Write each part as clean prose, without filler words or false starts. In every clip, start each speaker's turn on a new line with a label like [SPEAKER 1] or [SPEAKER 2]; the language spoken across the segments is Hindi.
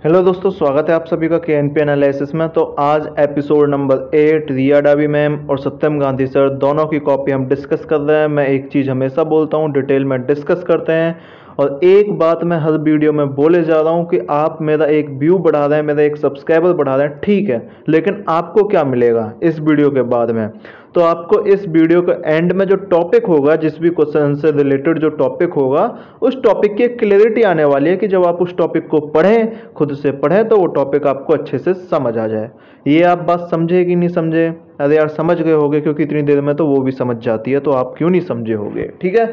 [SPEAKER 1] हेलो दोस्तों, स्वागत है आप सभी का KNP एनालिसिस में। तो आज एपिसोड नंबर 8 रिया डावी मैम और सत्यम गांधी सर दोनों की कॉपी हम डिस्कस कर रहे हैं। मैं एक चीज़ हमेशा बोलता हूं, डिटेल में डिस्कस करते हैं। और एक बात मैं हर वीडियो में बोले जा रहा हूं कि आप मेरा एक व्यू बढ़ा रहे हैं, मेरा एक सब्सक्राइबर बढ़ा रहे हैं, ठीक है, लेकिन आपको क्या मिलेगा इस वीडियो के बाद में? तो आपको इस वीडियो के एंड में जो टॉपिक होगा, जिस भी क्वेश्चन से रिलेटेड जो टॉपिक होगा, उस टॉपिक की क्लैरिटी आने वाली है कि जब आप उस टॉपिक को पढ़ें, खुद से पढ़ें, तो वो टॉपिक आपको अच्छे से समझ आ जाए। ये आप बात समझे कि नहीं समझे? अरे यार समझ गए होगे, क्योंकि इतनी देर में तो वो भी समझ जाती है, तो आप क्यों नहीं समझे होगे। ठीक है,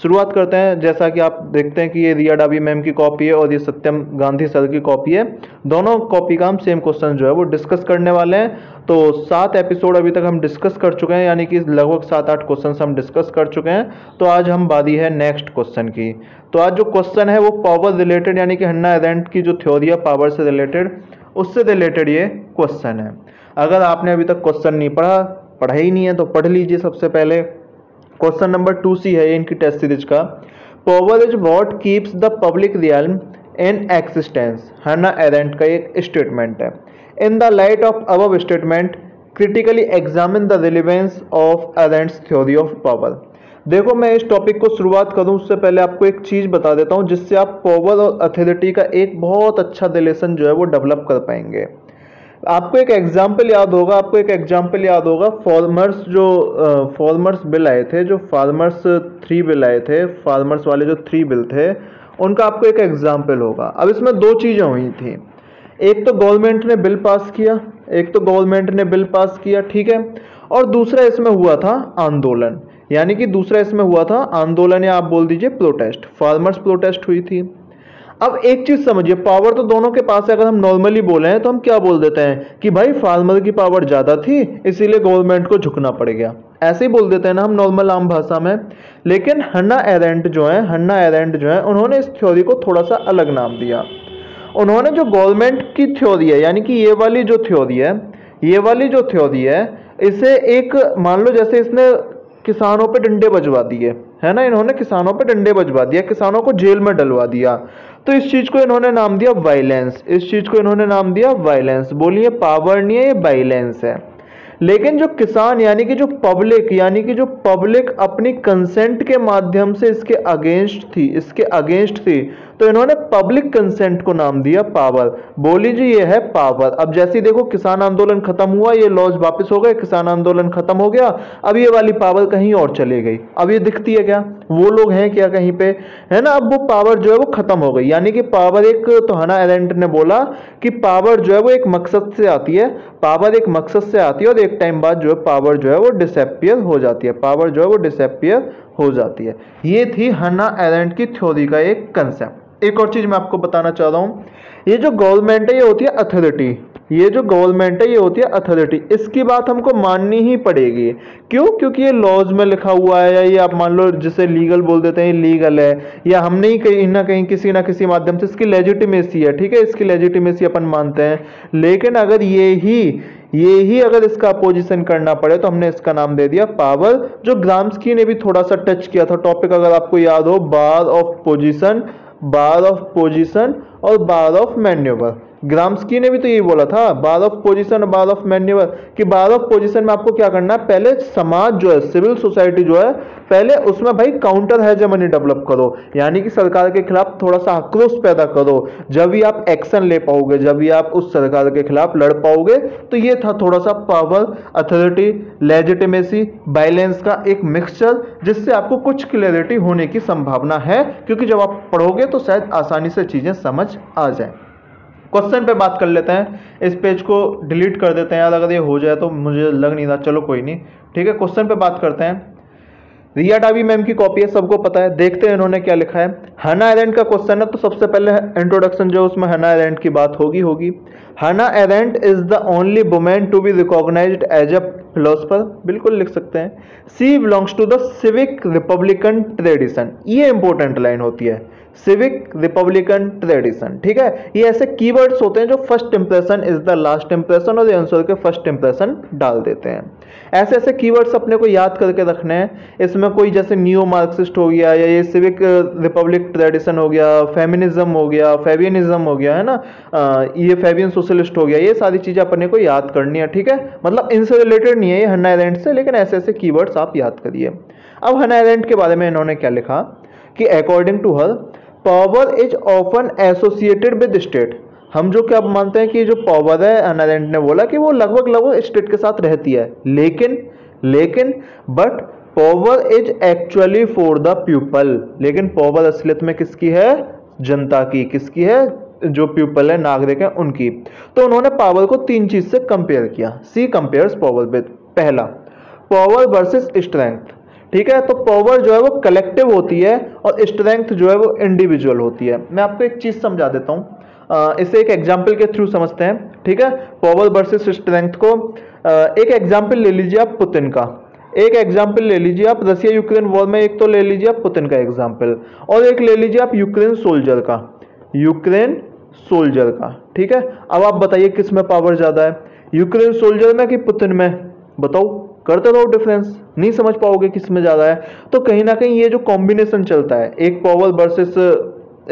[SPEAKER 1] शुरुआत करते हैं। जैसा कि आप देखते हैं कि ये रिया डावी मैम की कॉपी है और ये सत्यम गांधी सर की कॉपी है। दोनों कॉपी का हम सेम क्वेश्चन जो है वो डिस्कस करने वाले हैं। तो 7 एपिसोड अभी तक हम डिस्कस कर चुके हैं, यानी कि लगभग 7-8 क्वेश्चन हम डिस्कस कर चुके हैं। तो आज हम बारी है नेक्स्ट क्वेश्चन की। तो आज जो क्वेश्चन है वो पावर रिलेटेड, यानी कि हन्ना एरेंट की जो थ्योरी है पावर से रिलेटेड, उससे रिलेटेड ये क्वेश्चन है। अगर आपने अभी तक क्वेश्चन नहीं पढ़ा ही नहीं है तो पढ़ लीजिए। सबसे पहले क्वेश्चन नंबर 2C है इनकी टेस्ट सीरीज का। Power is what keeps the public realm in existence. Hannah Arendt का एक स्टेटमेंट है। In the light of above statement critically examine the relevance of Arendt's theory of power. देखो, मैं इस टॉपिक को शुरुआत करूं उससे पहले आपको एक चीज बता देता हूं, जिससे आप पावर और अथॉरिटी का एक बहुत अच्छा रिलेशन जो है वो डेवलप कर पाएंगे। आपको एक एग्जाम्पल याद होगा फार्मर्स बिल आए थे, जो फार्मर्स 3 बिल आए थे, फार्मर्स वाले जो 3 बिल थे, उनका आपको एक एग्जाम्पल होगा। अब इसमें 2 चीजें हुई थी। एक तो गवर्नमेंट ने बिल पास किया, ठीक है, और दूसरा इसमें हुआ था आंदोलन, यानी कि दूसरा इसमें हुआ था आंदोलन, या आप बोल दीजिए प्रोटेस्ट, फार्मर्स प्रोटेस्ट हुई थी। अब एक चीज समझिए, पावर तो दोनों के पास है। अगर हम नॉर्मली बोले हैं तो हम क्या बोल देते हैं कि भाई फार्मर की पावर ज्यादा थी इसीलिए गवर्नमेंट को झुकना पड़ गया, ऐसे ही बोल देते हैं ना हम नॉर्मल आम भाषा में। लेकिन हन्ना एरेंट जो है उन्होंने इस थ्योरी को थोड़ा सा अलग नाम दिया। उन्होंने जो गवर्नमेंट की थ्योरी है, यानी कि ये वाली जो थ्योरी है, इसे एक मान लो जैसे इसने किसानों पे डंडे बजवा दिए, है ना, इन्होंने किसानों पे डंडे बजवा दिया, किसानों को जेल में डलवा दिया, तो इस चीज को इन्होंने नाम दिया वायलेंस। बोलिए पावर नहीं है, ये वायलेंस है। लेकिन जो किसान यानी कि जो पब्लिक अपनी कंसेंट के माध्यम से इसके अगेंस्ट थी, तो इन्होंने पब्लिक कंसेंट को नाम दिया पावर। बोली जी ये है पावर। अब जैसे देखो किसान आंदोलन खत्म हुआ, ये लॉज वापस हो गए, किसान आंदोलन खत्म हो गया, अब ये वाली पावर कहीं और चली गई। अब ये दिखती है क्या, वो लोग हैं क्या कहीं पे, है ना, अब वो पावर जो है वो खत्म हो गई। यानी कि पावर एक, तो हन्ना एरेंट ने बोला कि पावर जो है वो एक मकसद से आती है, और एक टाइम बाद जो है पावर जो है वो डिसअपियर हो जाती है। ये थी हन्ना एरेंट की थ्योरी का एक कंसेप्ट। एक और चीज मैं आपको बताना चाह रहा हूं, ये जो गवर्नमेंट है ये होती है अथॉरिटी, इसकी बात हमको माननी ही पड़ेगी। क्यों? क्योंकि ये लॉज में लिखा हुआ है, या ये आप मान लो जिसे लीगल बोल देते हैं, लीगल है, या हमने ही कहीं ना कहीं किसी ना किसी माध्यम से इसकी लेजिटिमेसी है, ठीक है, इसकी लेजिटिमेसी अपन मानते हैं। लेकिन अगर ये ही अगर इसका अपोजिशन करना पड़े तो हमने इसका नाम दे दिया पावर। जो ग्राम्स्की ने भी थोड़ा सा टच किया था टॉपिक, अगर आपको याद हो, बार ऑफ पोजीशन और बार ऑफ मैन्यूवर। ग्राम्स्की ने भी तो यही बोला था, बार ऑफ पोजीशन और बार ऑफ मैन्यूवर, कि बार ऑफ पोजीशन में आपको क्या करना है, पहले समाज जो है, सिविल सोसाइटी जो है, पहले उसमें भाई काउंटर हेजेमनी डेवलप करो, यानी कि सरकार के खिलाफ थोड़ा सा आक्रोश पैदा करो, जब भी आप एक्शन ले पाओगे, जब भी आप उस सरकार के खिलाफ लड़ पाओगे। तो ये था थोड़ा सा पावर, अथॉरिटी, लेजिटिमेसी, वायलेंस का एक मिक्सचर, जिससे आपको कुछ क्लैरिटी होने की संभावना है, क्योंकि जब आप पढ़ोगे तो शायद आसानी से चीजें समझ आ जाए। क्वेश्चन पे बात कर लेते हैं। इस पेज को डिलीट कर देते हैं यार, अगर ये हो जाए तो, मुझे लग नहीं रहा, चलो कोई नहीं, ठीक है। क्वेश्चन पे बात करते हैं। रिया डावी मैम की कॉपी है, सबको पता है, देखते हैं इन्होंने क्या लिखा है। हन्ना एरेंट का क्वेश्चन है, तो सबसे पहले इंट्रोडक्शन जो उसमें हन्ना एरेंट की बात होगी। Hannah Arendt is the only women to be recognized as a philosopher, बिल्कुल लिख सकते हैं। She belongs to the civic republican tradition, ये इंपॉर्टेंट लाइन होती है, सिविक रिपब्लिकन ट्रेडिशन, ठीक है। ये ऐसे कीवर्ड्स होते हैं जो first impression is the last impression और आंसर के फर्स्ट इंप्रेशन डाल देते हैं। ऐसे ऐसे कीवर्ड्स अपने को याद करके रखने हैं। इसमें कोई जैसे नियो मार्क्सिस्ट हो गया, या ये सिविक रिपब्लिक ट्रेडिशन हो गया, फेमिनिज्म हो गया, फेबियनिज्म हो गया, है ना, ये फेबियन सोशलिस्ट हो गया, ये सारी चीजें अपने को याद करनी है, ठीक है। मतलब इनसे रिलेटेड नहीं है ये हन्ना एरेंट से, लेकिन ऐसे ऐसे कीवर्ड्स आप याद करिए। अब हन्ना एरेंट के बारे में इन्होंने क्या लिखा कि according to her power is often associated with state. हम जो क्या मानते हैं कि जो पावर है, हन्ना एरेंट ने बोला कि वो लगभग स्टेट के साथ रहती है, लेकिन but power is actually for the people, लेकिन पावर असलियत में किसकी है, जनता की, किसकी है, जो पीपल है, नागरिक है, उनकी। तो उन्होंने पावर को तीन चीज से कंपेयर किया। सी कंपेयर्स पावर विद, पहला पावर वर्सेस स्ट्रेंथ, ठीक है। तो पावर जो है वो कलेक्टिव होती है और स्ट्रेंथ जो है वो इंडिविजुअल होती है। मैं आपको एक चीज समझा देता हूं, इसे एक एग्जाम्पल के थ्रू समझते हैं, ठीक है। पावर वर्सेस स्ट्रेंथ को एक एग्जाम्पल ले लीजिए आप पुतिन का, एक एग्जाम्पल ले लीजिए आप रसिया यूक्रेन वॉर में, एक तो ले लीजिए आप पुतिन का एग्जाम्पल, और एक ले लीजिए आप यूक्रेन सोल्जर का, ठीक है। अब आप बताइए किस में पावर ज्यादा है, यूक्रेन सोल्जर में कि पुतिन में? बताओ, करते रहो डिफरेंस, नहीं समझ पाओगे किस में ज्यादा है। तो कहीं ना कहीं ये जो कॉम्बिनेशन चलता है, एक पावर वर्सेस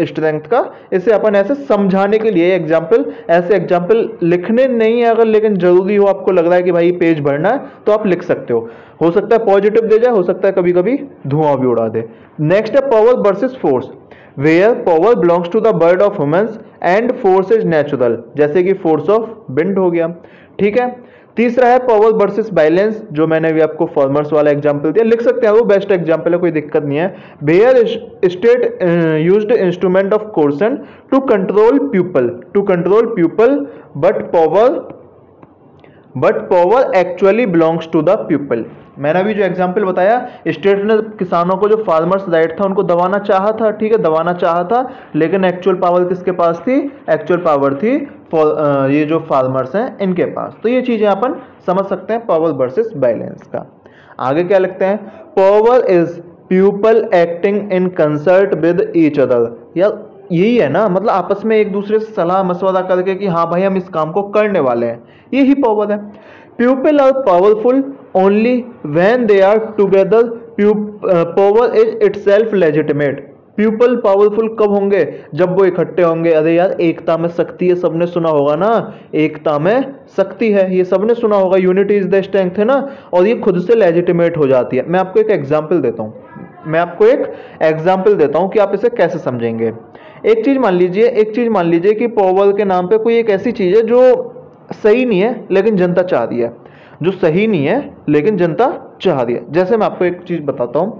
[SPEAKER 1] स्ट्रेंथ का, इसे अपन ऐसे समझाने के लिए एग्जाम्पल, ऐसे एग्जाम्पल लिखने नहीं है अगर, लेकिन जरूरी हो, आपको लग रहा है कि भाई पेज भरना है, तो आप लिख सकते हो सकता है पॉजिटिव दे जाए, हो सकता है कभी कभी धुआं भी उड़ा दे। नेक्स्ट है power versus force, where power belongs to the bird of humans and force is natural, जैसे कि फोर्स ऑफ विंड हो गया, ठीक है। तीसरा है पावर वर्सेस बैलेंस, जो मैंने अभी आपको फार्मर्स वाला एग्जांपल दिया, लिख सकते हैं, वो बेस्ट एग्जांपल है, कोई दिक्कत नहीं है। Where state used instrument of coercion to control people but power actually belongs to the people. मैंने अभी जो एग्जांपल बताया, स्टेट ने किसानों को, जो फार्मर्स राइट था, उनको दबाना चाहा था, ठीक है, दबाना चाहा था, लेकिन एक्चुअल पावर किसके पास थी? एक्चुअल पावर थी ये जो फार्मर्स हैं इनके पास। तो ये चीजें अपन समझ सकते हैं पावर वर्सेस बैलेंस का। आगे क्या लिखते हैं? Power is people acting in concert with each other. यार यही है ना, मतलब आपस में एक दूसरे से सलाह मशवरा करके कि हाँ भाई हम इस काम को करने वाले हैं, यही पावर है। People are powerful only when they are together, power is itself legitimate. People powerful कब होंगे? जब वो इकट्ठे होंगे। अरे यार एकता में शक्ति है, सबने सुना होगा ना, एकता में शक्ति है, ये सबने सुना होगा, यूनिटी इज द स्ट्रेंथ, है ना, और ये खुद से लेजिटिमेट हो जाती है। मैं आपको एक एग्जांपल देता हूं कि आप इसे कैसे समझेंगे। एक चीज मान लीजिए कि पावर के नाम पे कोई एक ऐसी चीज है जो सही नहीं है लेकिन जनता चाह रही है, जो सही नहीं है लेकिन जनता चाह रही है। जैसे मैं आपको एक चीज बताता हूं,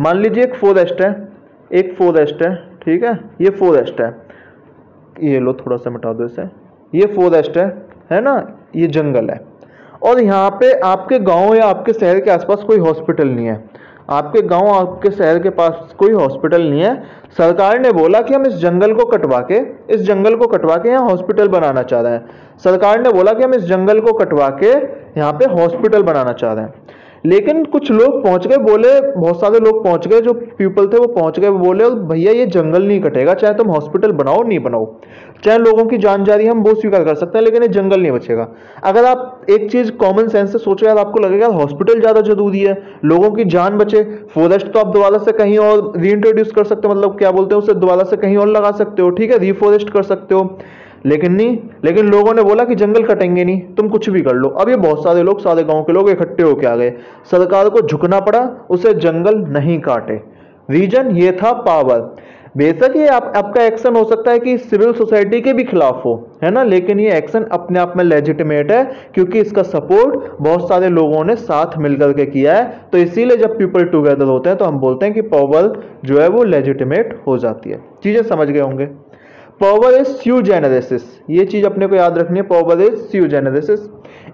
[SPEAKER 1] मान लीजिए एक फॉरेस्ट है, ठीक है, ये फॉरेस्ट है, ये लो थोड़ा सा मिटा दो इसे, ये फॉरेस्ट है ना, ये जंगल है, और यहाँ पे आपके गांव या आपके शहर के आसपास कोई हॉस्पिटल नहीं है, आपके गांव आपके शहर के पास कोई हॉस्पिटल नहीं है। सरकार ने बोला कि हम इस जंगल को कटवा के यहाँ हॉस्पिटल बनाना चाह रहे हैं। सरकार ने बोला कि हम इस जंगल को कटवा के यहाँ पे हॉस्पिटल बनाना चाह रहे हैं, लेकिन कुछ लोग पहुंच गए, बोले, बहुत सारे लोग पहुंच गए, जो पीपल थे वो पहुंच गए, बोले भैया ये जंगल नहीं कटेगा, चाहे तुम हॉस्पिटल बनाओ नहीं बनाओ, चाहे लोगों की जान जा रही है, हम वो स्वीकार कर सकते हैं, लेकिन ये जंगल नहीं बचेगा। अगर आप एक चीज कॉमन सेंस से सोचो यार, आपको लगेगा हॉस्पिटल ज्यादा जरूरी है, लोगों की जान बचे, फॉरेस्ट तो आप दोबारा से कहीं और रीइंट्रोड्यूस कर सकते हो, मतलब क्या बोलते हैं उसे, दोबारा से कहीं और लगा सकते हो, ठीक है, रीफॉरेस्ट कर सकते हो, लेकिन लोगों ने बोला कि जंगल कटेंगे नहीं, तुम कुछ भी कर लो। अब ये बहुत सारे लोग, सारे गांव के लोग इकट्ठे होके आ गए, सरकार को झुकना पड़ा, उसे जंगल नहीं काटे। रीजन ये था पावर। बेशक ये आपका एक्शन हो सकता है कि सिविल सोसाइटी के भी खिलाफ हो, है ना, लेकिन ये एक्शन अपने आप में लेजिटिमेट है, क्योंकि इसका सपोर्ट बहुत सारे लोगों ने साथ मिलकर के किया है। तो इसीलिए जब पीपल टुगेदर होते हैं तो हम बोलते हैं कि पावर जो है वो लेजिटिमेट हो जाती है। चीजें समझ गए होंगे। पावर इज स्यू जेनेरेसिस, ये चीज अपने को याद रखनी है, power is sui generis,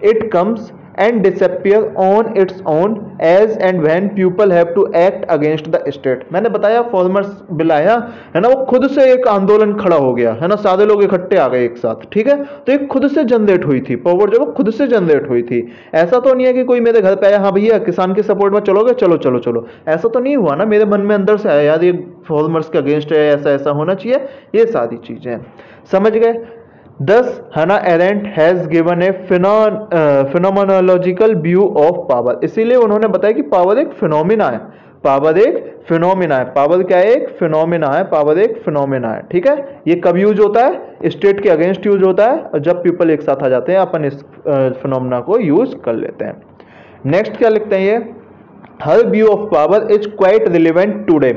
[SPEAKER 1] it comes and disappear on its own as and when people have to act against the state। मैंने बताया फॉर्मर्स बिल आया है ना, वो खुद से एक आंदोलन खड़ा हो गया है ना, सारे लोग इकट्ठे आ गए एक साथ, ठीक है। तो एक खुद से जनरेट हुई थी पावर, जो खुद से जनरेट हुई थी। ऐसा तो नहीं है कि कोई मेरे घर पे आया, हाँ भैया किसान के सपोर्ट में चलोगे, चलो चलो चलो, ऐसा तो नहीं हुआ ना, मेरे मन में अंदर से आया यार ये फॉर्मर्स के अगेंस्ट है, ऐसा ऐसा होना चाहिए, ये सारी चीजें समझ गए। Thus, Hannah Arendt has given a phenomenological view of power। इसीलिए उन्होंने बताया कि पावर एक फिनोमिना है, पावर एक फिनोमिना है। पावर क्या है? एक फिनोमिना है, पावर एक फिनोमिना है, ठीक है। ये कब यूज होता है? स्टेट के अगेंस्ट यूज होता है, और जब पीपल एक साथ आ जाते हैं अपन इस फिनोमिना को यूज कर लेते हैं। नेक्स्ट क्या लिखते हैं ये, her view of power is quite relevant today.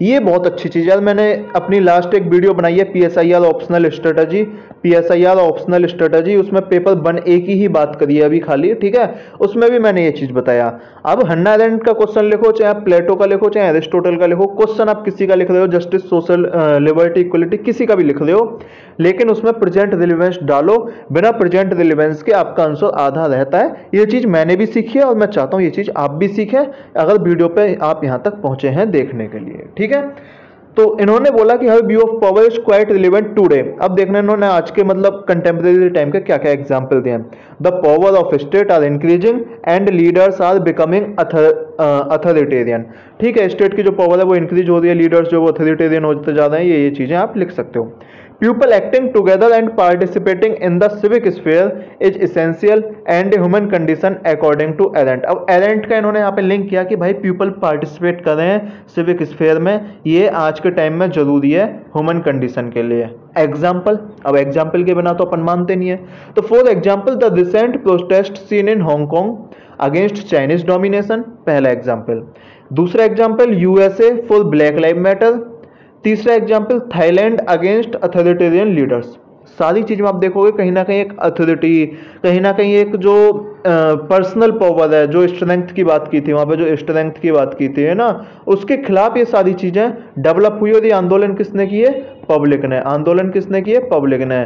[SPEAKER 1] ये बहुत अच्छी चीज है, मैंने अपनी लास्ट एक वीडियो बनाई है PSIR optional strategy, PSIR optional strategy, उसमें पेपर 1A की ही बात करी है अभी खाली, ठीक है। उसमें भी मैंने ये चीज बताया। अब हन्ना एरेंट का क्वेश्चन लिखो, चाहे आप प्लेटो का लिखो, चाहे एरिस्टोटल का लिखो, क्वेश्चन आप किसी का लिख रहे हो, जस्टिस, सोशल, लिबर्टी, इक्वलिटी, किसी का भी लिख रहे हो, लेकिन उसमें प्रेजेंट रिलेवेंस डालो। बिना प्रेजेंट रिलेवेंस के आपका आंसर आधा रहता है। ये चीज मैंने भी सीखी है और मैं चाहता हूं ये चीज आप भी सीखें, अगर वीडियो पे आप यहां तक पहुंचे हैं देखने के लिए, ठीक है। तो इन्होंने बोला कि her view of power is quite relevant today. अब देखना इन्होंने आज के मतलब कंटेम्प्रेरी टाइम के क्या क्या एग्जांपल दिए हैं। The power of state are increasing and leaders are becoming authoritarian. ठीक है, स्टेट की जो पावर है वो इंक्रीज हो रही है, लीडर्स जो वो अथॉरिटेरियन होते जा रहे हैं, ये चीजें आप लिख सकते हो। People acting together and participating in the civic sphere is essential and a human condition according to Arendt। अब Arendt का इन्होंने यहाँ पे लिंक किया कि भाई पीपल पार्टिसिपेट कर रहे हैं सिविक स्फेयर में, ये आज के टाइम में जरूरी है ह्यूमन कंडीशन के लिए। एग्जाम्पल, अब एग्जाम्पल के बिना तो अपन मानते नहीं है। तो for example the recent protest seen in Hong Kong against Chinese, पहला एग्जाम्पल। दूसरा example USA for black live matter. तीसरा example Thailand against authoritarian leaders. सारी चीज में आप देखोगे कहीं ना कहीं एक अथॉरिटी, कहीं ना कहीं एक जो पर्सनल पावर है, जो स्ट्रेंथ की बात की थी वहां पे, जो स्ट्रेंथ की बात की थी है ना, उसके खिलाफ ये सारी चीजें डेवलप हुई। और ये आंदोलन किसने किए? पब्लिक ने। आंदोलन किसने किए? पब्लिक ने।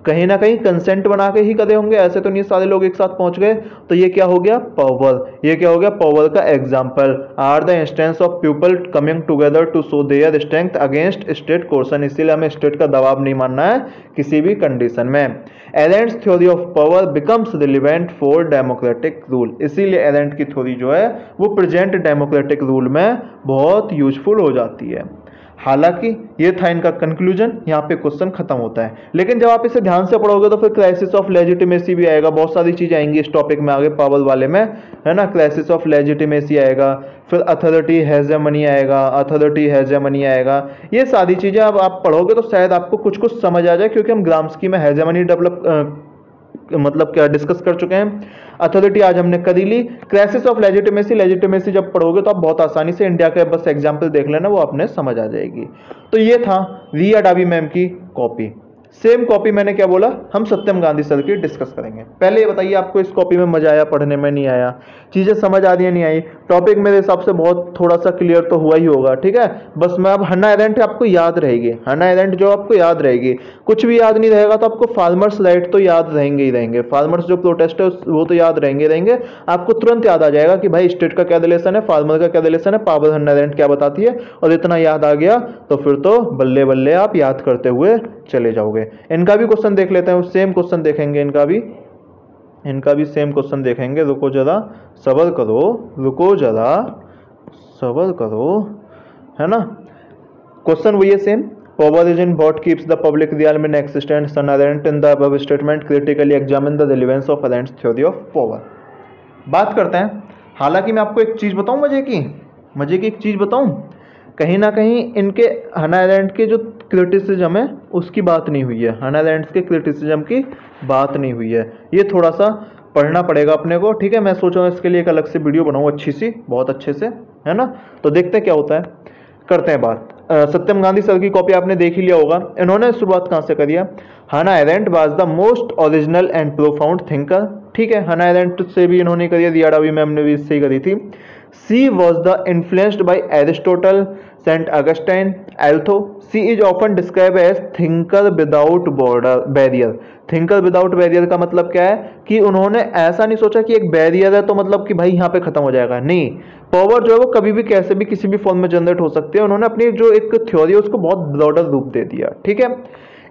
[SPEAKER 1] कहीं ना कहीं कंसेंट बना के ही करे होंगे, ऐसे तो नहीं सारे लोग एक साथ पहुंच गए। तो ये क्या हो गया? पावर। ये क्या हो गया? पावर का example. Are the instance of people coming together to show their strength against state coercion. इसीलिए हमें स्टेट का दबाव नहीं मानना है किसी भी कंडीशन में। एरेंट्स theory of power becomes relevant for democratic rule. इसीलिए एरेंट की थ्योरी जो है वो प्रेजेंट डेमोक्रेटिक रूल में बहुत यूजफुल हो जाती है। हालांकि ये था इनका कंक्लूजन, यहाँ पे क्वेश्चन खत्म होता है। लेकिन जब आप इसे ध्यान से पढ़ोगे तो फिर क्राइसिस ऑफ लेजिटिमेसी भी आएगा, बहुत सारी चीजें आएंगी इस टॉपिक में आगे पावर वाले में, है ना। क्राइसिस ऑफ लेजिटिमेसी आएगा, फिर अथॉरिटी हेजेमनी आएगा, अथॉरिटी हेजेमनी आएगा। ये सारी चीजें अब आप पढ़ोगे तो शायद आपको कुछ कुछ समझ आ जाए, क्योंकि हम ग्राम्स्की में हेजेमनी डेवलप मतलब क्या डिस्कस कर चुके हैं। अथॉरिटी आज हमने करी ली। क्राइसिस ऑफ लेजिटिमेसी, लेजिटिमेसी जब पढ़ोगे तो आप बहुत आसानी से इंडिया के बस एग्जाम्पल देख लेना, वो आपने समझ आ जाएगी। तो ये था रिया डाबी मैम की कॉपी। सेम कॉपी मैंने क्या बोला, हम सत्यम गांधी सर की डिस्कस करेंगे। पहले ये बताइए आपको इस कॉपी में मजा आया पढ़ने में, नहीं आया? चीजें समझ आ रही है, नहीं आई? टॉपिक मेरे हिसाब से बहुत थोड़ा सा क्लियर तो हुआ ही होगा, ठीक है। बस मैं अब हन्ना एरेंट आपको याद रहेगी, हन्ना एरेंट जो आपको याद रहेगी। कुछ भी याद नहीं रहेगा तो आपको फार्मर्स राइट तो याद रहेंगे ही रहेंगे, फार्मर्स जो प्रोटेस्ट है वो तो याद रहेंगे। आपको तुरंत याद आ जाएगा कि भाई स्टेट का क्या रिलेशन है, फार्मर का क्या रिलेशन है, पावर हन्ना एरेंट क्या बताती है, और इतना याद आ गया तो फिर तो बल्ले बल्ले आप याद करते हुए चले जाओगे। इनका भी क्वेश्चन देख लेते हैं, सेम क्वेश्चन देखेंगे, इनका भी सेम क्वेश्चन देखेंगे। रुको जरा सबर करो, रुको जरा सबर करो, है ना। क्वेश्चन वही है same. Power is in what keeps the public realm in existence. Hannah Arendt in the above statement critically examine the relevance of Arendt's theory of power. बात करते हैं। हालांकि मैं आपको एक चीज बताऊं, मजे की एक चीज बताऊं, कहीं ना कहीं इनके हन्ना एरेंट के जो क्रिटिसिज्म है उसकी बात नहीं हुई है, हन्ना एरेंट के क्रिटिसिज्म की बात नहीं हुई है। ये थोड़ा सा पढ़ना पड़ेगा अपने को, ठीक है। मैं सोच रहा हूँ इसके लिए एक अलग से वीडियो बनाऊँ अच्छी सी, बहुत अच्छे से, है ना। तो देखते हैं क्या होता है, करते हैं बात। सत्यम गांधी सर की कॉपी आपने देख ही लिया होगा। इन्होंने शुरुआत कहाँ से करी है? Hannah Arendt was the most original and profound thinker. ठीक है, हन्ना एरेंट से भी इन्होंने करी है, रिया डाबी मैम ने भी इससे ही करी थी। She was the influenced by Aristotle, Saint Augustine, although. She is often describe as thinker without border barrier. Thinker without barrier का मतलब क्या है कि उन्होंने ऐसा नहीं सोचा कि एक बैरियर है तो मतलब कि भाई यहाँ पे खत्म हो जाएगा, नहीं, पावर जो है वो कभी भी कैसे भी किसी भी फॉर्म में जनरेट हो सकती है। उन्होंने अपनी जो एक थ्योरी है उसको बहुत ब्रॉडर रूप दे दिया, ठीक है।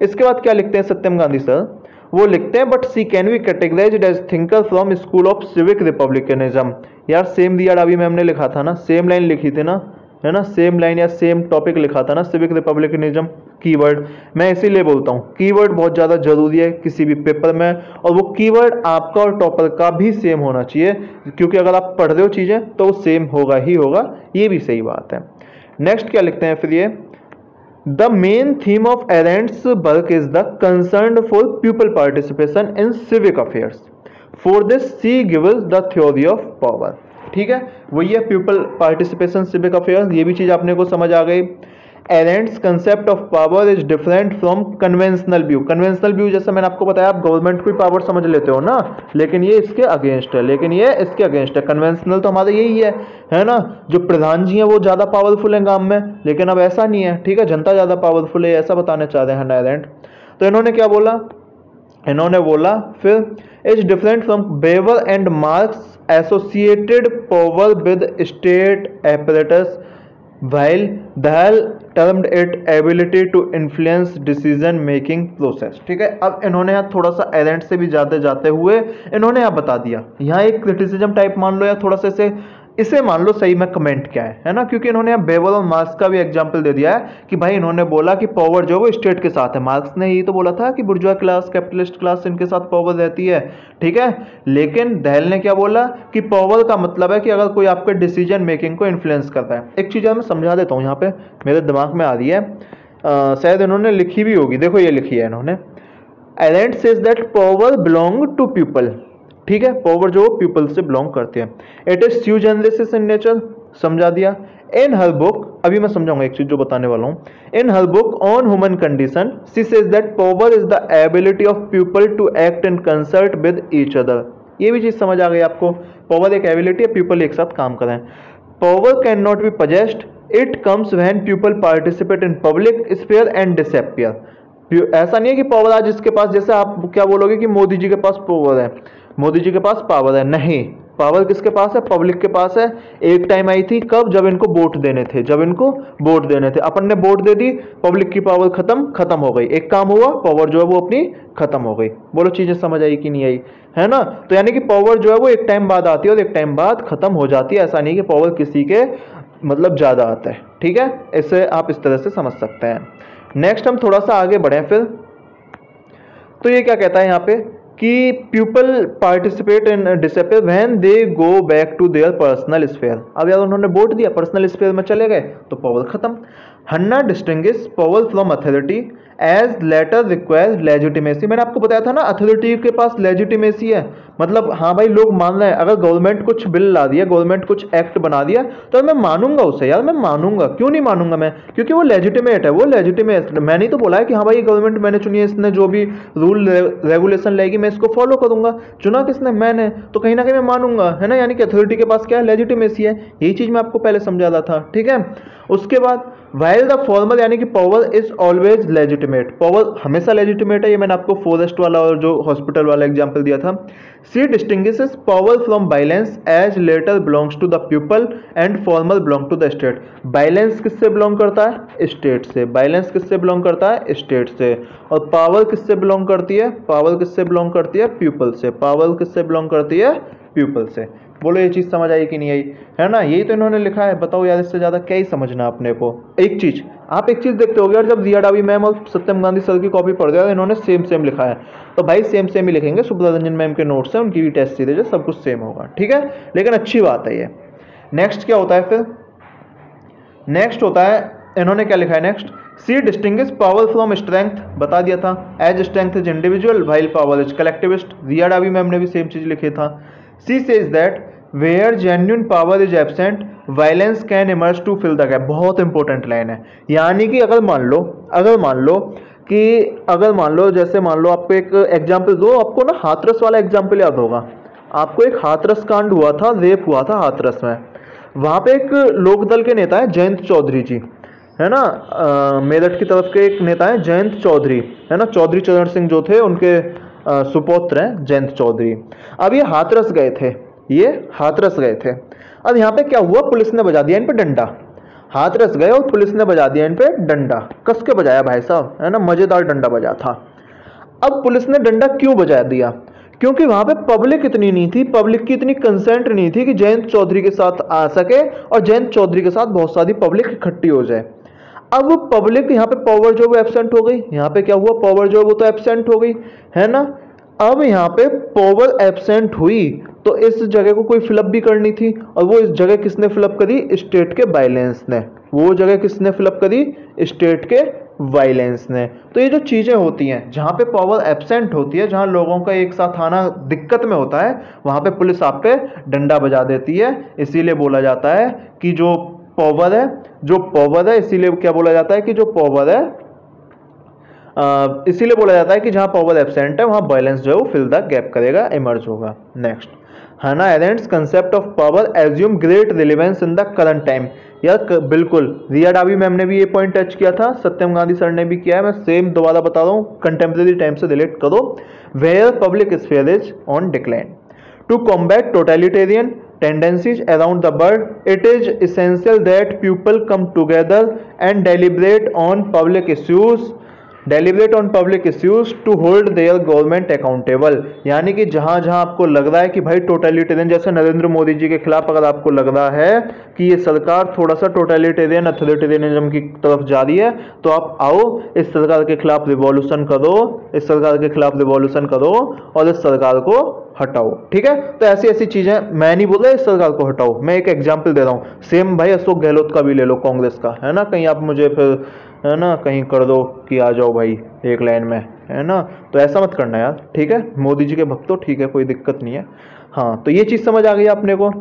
[SPEAKER 1] इसके बाद क्या लिखते हैं सत्यम गांधी सर, वो लिखते हैं but she can be categorized as thinker from school of civic republicanism. यार सेम दिया अभी मैम ने लिखा था ना, सेम लाइन लिखी थी ना, है ना, सेम लाइन या सेम टॉपिक लिखा था ना, सिविक रिपब्लिकनिज्म कीवर्ड। मैं इसीलिए बोलता हूँ कीवर्ड बहुत ज़्यादा जरूरी है किसी भी पेपर में, और वो कीवर्ड आपका और टॉपर का भी सेम होना चाहिए, क्योंकि अगर आप पढ़ रहे हो चीज़ें तो सेम होगा ही होगा, ये भी सही बात है। नेक्स्ट क्या लिखते हैं फिर ये, the main theme of Arendt's work is the concern for people participation in civic affairs. For this she gives the theory of power. ठीक है, वही है पीपल पार्टिसिपेशन सिविक अफेयर्स, ये भी चीज आपने को समझ आ गई। एरेंट्स concept of power is different from conventional view. Conventional view जैसा मैंने आपको बताया, आप गवर्नमेंट को पावर समझ लेते हो ना, लेकिन ये इसके अगेंस्ट है, लेकिन ये इसके अगेंस्ट है। कन्वेंशनल तो हमारा यही है ना, जो प्रधान जी हैं वो ज्यादा पावरफुल हैं गांव में, लेकिन अब ऐसा नहीं है, ठीक है, जनता ज्यादा पावरफुल है, ऐसा बताना चाह रहे हैं ना एरेंट। तो इन्होंने क्या बोला, इन्होंने बोला फिर is different from Weber and Marx associated power with state apparatus while Dahl termed it ability to influence decision making process। ठीक है, अब इन्होंने यहाँ थोड़ा सा एरेंट से भी जाते हुए इन्होंने यहाँ बता दिया, यहाँ एक क्रिटिसिज्म टाइप मान लो या थोड़ा सा इसे मान लो सही में कमेंट क्या है ना, क्योंकि इन्होंने यहाँ बेवर और मार्क्स का भी एग्जांपल दे दिया है कि भाई इन्होंने बोला कि पावर जो है वो स्टेट के साथ है। मार्क्स ने यही तो बोला था कि बुर्जुआ क्लास, कैपिटलिस्ट क्लास, इनके साथ पावर रहती है, ठीक है। लेकिन दहल ने क्या बोला कि पावर का मतलब है कि अगर कोई आपके डिसीजन मेकिंग को इन्फ्लुएंस करता है। एक चीज़ मैं समझा देता हूँ, यहाँ पे मेरे दिमाग में आ रही है, शायद इन्होंने लिखी भी होगी, देखो ये लिखी है इन्होंने, Arendt says that power belong to people. ठीक है, पावर जो पीपल से बिलोंग करते हैं, it is sui generis in nature, समझा दिया। इन हर बुक, अभी मैं समझाऊंगा एक चीज जो बताने वाला हूं, in her book on human condition she says that power is the ability of people to act in concert with each other. ये भी चीज समझ आ गई आपको, पावर एक एबिलिटी है, पीपल एक साथ काम करें। Power can not be possessed, it comes when people participate in public sphere and disappear. ऐसा नहीं है कि पावर आज इसके पास, जैसे आप क्या बोलोगे कि मोदी जी के पास पावर है, मोदी जी के पास पावर है, नहीं, पावर किसके पास है, पब्लिक के पास है। एक टाइम आई थी कब, जब इनको वोट देने थे, जब इनको वोट देने थे, अपन ने वोट दे दी, पब्लिक की पावर खत्म हो गई, एक काम हुआ, पावर जो है वो अपनी खत्म हो गई। बोलो चीजें समझ आई कि नहीं आई, है ना। तो यानी कि पावर जो है वो एक टाइम बाद आती है और एक टाइम बाद खत्म हो जाती है, ऐसा नहीं कि पावर किसी के मतलब ज्यादा आता है, ठीक है, इसे आप इस तरह से समझ सकते हैं। नेक्स्ट हम थोड़ा सा आगे बढ़े फिर, तो ये क्या कहता है यहाँ पे कि people participate in disappear when they go back to their personal sphere. अब यार उन्होंने वोट दिया, पर्सनल स्फीयर में चले गए तो पावर खत्म। Hannah distinguish power from authority as latter requires legitimacy. मैंने आपको बताया था ना, अथॉरिटी के पास लेजिटिमेसी है, मतलब हाँ भाई लोग मान रहे हैं, अगर गवर्नमेंट कुछ बिल ला दिया, गवर्नमेंट कुछ एक्ट बना दिया तो मैं मानूंगा उसे, यार मैं मानूंगा, क्यों नहीं मानूंगा मैं, क्योंकि वो लेजिटिमेट है, वो लेजिटिमेट। मैंने तो बोला है कि हाँ भाई गवर्नमेंट मैंने चुनी है, इसने जो भी रूल रेगुलेशन लाएगी मैं इसको फॉलो करूंगा, चुना किसने, मैंने, तो कहीं ना कहीं मैं मानूंगा, है ना। यानी कि अथॉरिटी के पास क्या है, लेजिटिमेसी है, यही चीज मैं आपको पहले समझा रहा था, ठीक है। उसके बाद वाइल द फॉर्मल, यानी कि power is always legitimate, power हमेशा लेजिटिमेट है, ये मैंने आपको फॉरेस्ट वाला और जो हॉस्पिटल वाला एग्जांपल दिया था। She distinguishes power from violence as latter belongs to the people and formal belong to the state. Violence किससे बिलोंग करता है, स्टेट से, वायलेंस किससे बिलोंग करता है, स्टेट से। और पावर किससे बिलोंग करती है, पावर किससे बिलोंग करती है, पीपल से, पावर किससे बिलोंग करती है, पीपल से। बोलो ये चीज समझ आई कि नहीं आई, है ना, यही तो इन्होंने लिखा है, बताओ यार इससे ज्यादा क्या ही समझना अपने को। एक चीज आप एक चीज देखते हो यार, जब रिया डावी मैम और सत्यम गांधी सर की कॉपी पढ़ दिया, इन्होंने सेम लिखा है, तो भाई सेम ही लिखेंगे, सुब्रता रंजन मैम के नोट्स है, उनकी भी टेस्ट सीरीज है, सब कुछ सेम होगा, ठीक है, लेकिन अच्छी बात है ये। नेक्स्ट क्या होता है फिर, नेक्स्ट होता है, इन्होंने क्या लिखा है next, she distinguish power from strength, बता दिया था, as strength is individual while power is collectivist. Ria Dabi ma'am ने भी सेम चीज लिखी था। She says that where genuine power is absent violence can emerge to fill the gap. बहुत इंपॉर्टेंट लाइन है, यानी कि अगर मान लो जैसे मान लो आपको एक एग्जांपल दो, आपको ना हाथरस वाला एग्जांपल याद होगा, आपको एक हाथरस कांड हुआ था, रेप हुआ था हाथरस में। वहाँ पे एक लोकदल के नेता है जयंत चौधरी जी, है ना, मेरठ की तरफ के एक नेता है जयंत चौधरी, है ना, चौधरी चरण सिंह जो थे उनके सुपौत्र हैं जयंत चौधरी। अब ये हाथरस गए थे, ये हाथरस गए थे। अब यहाँ पे क्या हुआ, पुलिस ने बजा दिया इन पे डंडा। हाथरस गए और पुलिस ने बजा दिया इन पे डंडा, कस के बजाया भाई साहब, है ना, मजेदार डंडा बजा था। अब पुलिस ने डंडा क्यों बजा दिया, क्योंकि वहां पे पब्लिक इतनी नहीं थी, पब्लिक की इतनी कंसेंट नहीं थी कि जयंत चौधरी के साथ आ सके और जयंत चौधरी के साथ बहुत सारी पब्लिक इकट्ठी हो जाए। अब पब्लिक यहाँ पे पावर जो वो एब्सेंट हो गई, यहाँ पे क्या हुआ, पावर जो वो तो एब्सेंट हो गई, है ना। अब यहाँ पे पावर एब्सेंट हुई तो इस जगह को कोई फिलअप भी करनी थी, और वो इस जगह किसने फिलअप करी, स्टेट के वायलेंस ने। वो जगह किसने फिलअप करी, स्टेट के वायलेंस ने। तो ये जो चीजें होती हैं जहाँ पे पावर एब्सेंट होती है, जहाँ लोगों का एक साथ आना दिक्कत में होता है, वहां पे पुलिस आप पे डंडा बजा देती है। इसीलिए बोला जाता है कि जो पावर है, इसीलिए क्या बोला जाता है कि जो पावर है, इसीलिए बोला जाता है कि जहां पावर एब्सेंट है वहां वायलेंस जो है वो फिल द गैप करेगा, इमर्ज होगा। Next, Hannah Arendt's concept of power assume great relevance in the current time. यार बिल्कुल, रिया डाबी मैम ने भी ये पॉइंट टच किया था, सत्यम गांधी सर ने भी किया है, मैं सेम दोबारा बता रहा हूँ, कंटेम्प्रेरी टाइम से रिलेट करो। Where public sphere is on decline, to combat totalitarian tendencies around the world, it is essential that people come together and deliberate on public issues to hold their government accountable। यानी कि जहां जहां आपको लग रहा है कि भाई टोटलिटेरियन, जैसे नरेंद्र मोदी जी के खिलाफ अगर आपको लग रहा है कि ये सरकार थोड़ा सा टोटलिटेरियन अथॉरिटेरियनिज्म की तरफ जा रही है, तो आप आओ इस सरकार के खिलाफ रिवॉल्यूशन करो, इस सरकार के खिलाफ रिवॉल्यूशन करो और इस सरकार को हटाओ। ठीक है, तो ऐसी ऐसी चीजें, मैं नहीं बोल रहा इस सरकार को हटाओ, मैं एक एग्जांपल दे रहा हूँ। सेम भाई अशोक गहलोत का भी ले लो, कांग्रेस का, है ना, कहीं आप मुझे फिर, है ना, कहीं कर दो कि आ जाओ भाई एक लाइन में, है ना, तो ऐसा मत करना यार। ठीक है, मोदी जी के भक्तों, ठीक है, कोई दिक्कत नहीं है। हाँ, तो ये चीज समझ आ गई अपने को।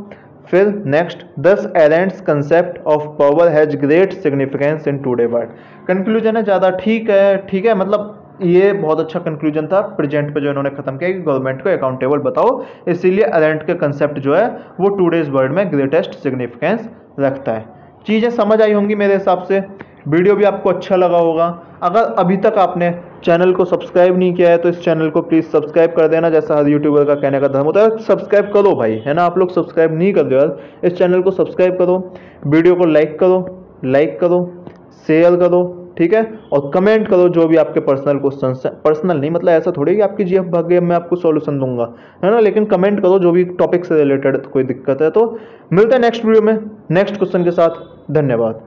[SPEAKER 1] फिर नेक्स्ट, दस एरेंट्स concept of power has great significance in today world. Conclusion है ज़्यादा, ठीक है, मतलब ये बहुत अच्छा कंक्लूजन था प्रेजेंट पे जो इन्होंने खत्म किया कि गवर्नमेंट को अकाउंटेबल बताओ, इसीलिए एरेंट के कंसेप्ट जो है वो टुडेज वर्ल्ड में ग्रेटेस्ट सिग्निफिकेंस रखता है। चीज़ें समझ आई होंगी मेरे हिसाब से, वीडियो भी आपको अच्छा लगा होगा। अगर अभी तक आपने चैनल को सब्सक्राइब नहीं किया है तो इस चैनल को प्लीज़ सब्सक्राइब कर देना, जैसा हर यूट्यूबर का कहने का धर्म होता है, सब्सक्राइब करो भाई, है ना। आप लोग सब्सक्राइब नहीं कर दो यार, इस चैनल को सब्सक्राइब करो, वीडियो को लाइक करो, शेयर करो, ठीक है, और कमेंट करो जो भी आपके पर्सनल क्वेश्चन है। पर्सनल नहीं मतलब ऐसा थोड़ी कि आपकी जीएफ भाग गई मैं आपको सॉल्यूशन दूंगा, है ना, लेकिन कमेंट करो जो भी टॉपिक से रिलेटेड कोई दिक्कत है। तो मिलते हैं नेक्स्ट वीडियो में नेक्स्ट क्वेश्चन के साथ। धन्यवाद।